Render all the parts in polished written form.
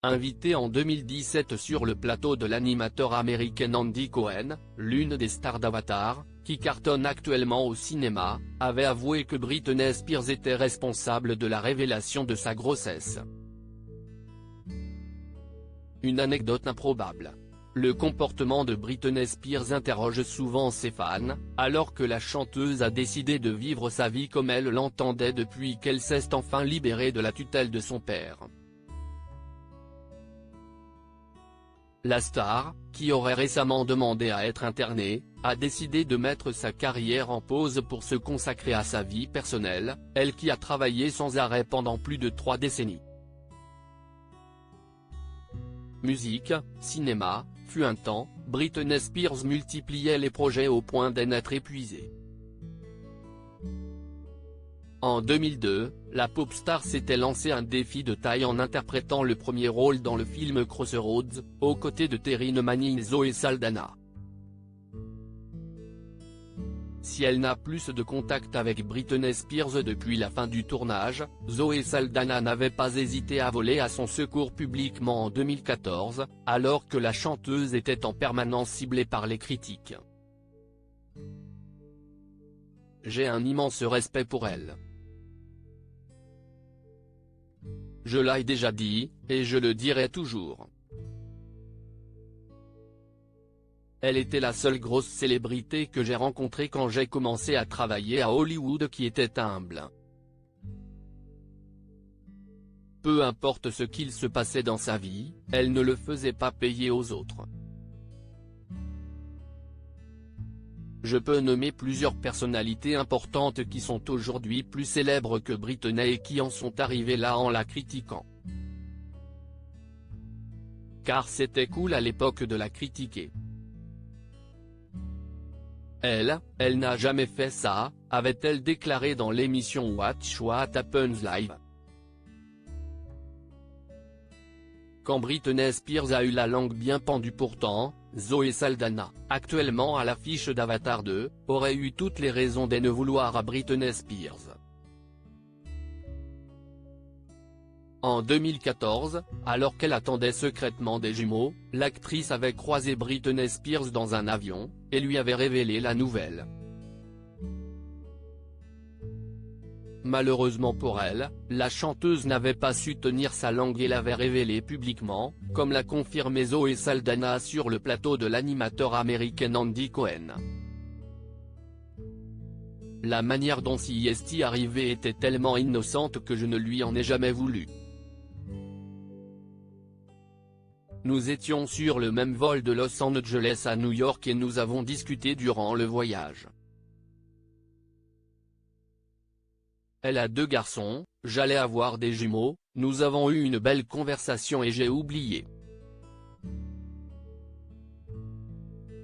Invitée en 2017 sur le plateau de l'animateur américain Andy Cohen, l'une des stars d'Avatar, qui cartonne actuellement au cinéma, avait avoué que Britney Spears était responsable de la révélation de sa grossesse. Une anecdote improbable. Le comportement de Britney Spears interroge souvent ses fans, alors que la chanteuse a décidé de vivre sa vie comme elle l'entendait depuis qu'elle s'est enfin libérée de la tutelle de son père. La star, qui aurait récemment demandé à être internée, a décidé de mettre sa carrière en pause pour se consacrer à sa vie personnelle, elle qui a travaillé sans arrêt pendant plus de 3 décennies. Musique, cinéma, fut un temps, Britney Spears multipliait les projets au point d'en être épuisée. En 2002, la pop star s'était lancé un défi de taille en interprétant le premier rôle dans le film Crossroads, aux côtés de Taryn Manning et Zoe Saldana. Si elle n'a plus de contact avec Britney Spears depuis la fin du tournage, Zoe Saldana n'avait pas hésité à voler à son secours publiquement en 2014, alors que la chanteuse était en permanence ciblée par les critiques. J'ai un immense respect pour elle. Je l'ai déjà dit, et je le dirai toujours. Elle était la seule grosse célébrité que j'ai rencontrée quand j'ai commencé à travailler à Hollywood qui était humble. Peu importe ce qu'il se passait dans sa vie, elle ne le faisait pas payer aux autres. Je peux nommer plusieurs personnalités importantes qui sont aujourd'hui plus célèbres que Britney et qui en sont arrivées là en la critiquant. Car c'était cool à l'époque de la critiquer. Elle n'a jamais fait ça, avait-elle déclaré dans l'émission Watch What Happens Live. Quand Britney Spears a eu la langue bien pendue pourtant, Zoe Saldana, actuellement à l'affiche d'Avatar 2, aurait eu toutes les raisons de ne vouloir à Britney Spears. En 2014, alors qu'elle attendait secrètement des jumeaux, l'actrice avait croisé Britney Spears dans un avion, et lui avait révélé la nouvelle. Malheureusement pour elle, la chanteuse n'avait pas su tenir sa langue et l'avait révélé publiquement, comme l'a confirmé Zoe Saldana sur le plateau de l'animateur américain Andy Cohen. La manière dont CST arrivait était tellement innocente que je ne lui en ai jamais voulu. Nous étions sur le même vol de Los Angeles à New York et nous avons discuté durant le voyage. Elle a 2 garçons, j'allais avoir des jumeaux, nous avons eu une belle conversation et j'ai oublié.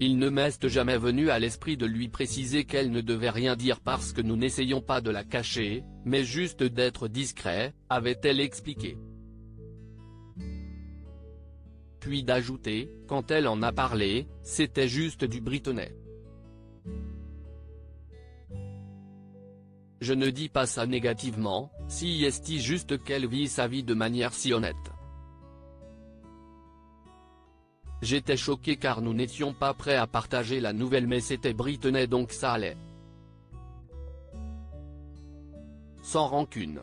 Il ne m'est jamais venu à l'esprit de lui préciser qu'elle ne devait rien dire parce que nous n'essayons pas de la cacher, mais juste d'être discret, avait-elle expliqué. Puis d'ajouter, quand elle en a parlé, c'était juste du Britney. Je ne dis pas ça négativement, si est juste qu'elle vit sa vie de manière si honnête. J'étais choqué car nous n'étions pas prêts à partager la nouvelle mais c'était Britney donc ça allait. Sans rancune.